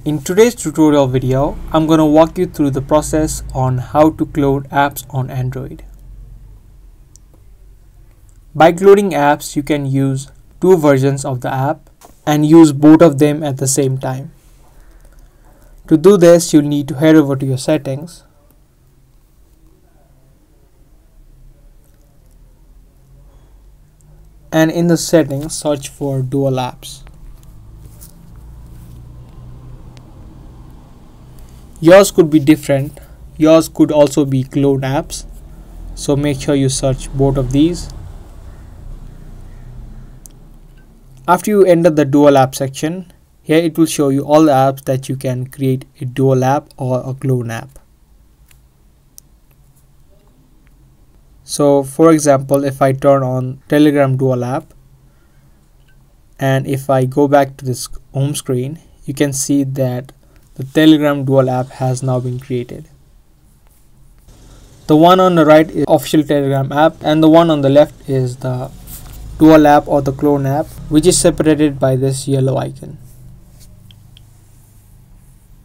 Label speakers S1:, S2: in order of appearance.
S1: In today's tutorial video, I'm going to walk you through the process on how to clone apps on Android. By cloning apps, you can use two versions of the app and use both of them at the same time. To do this, you'll need to head over to your settings and in the settings, search for dual apps. Yours could be different. Yours could also be cloned apps. So make sure you search both of these. After you enter the dual app section, here it will show you all the apps that you can create a dual app or a clone app. So for example, if I turn on Telegram dual app and if I go back to this home screen, you can see that the Telegram dual app has now been created. The one on the right is official Telegram app and the one on the left is the dual app or the clone app, which is separated by this yellow icon.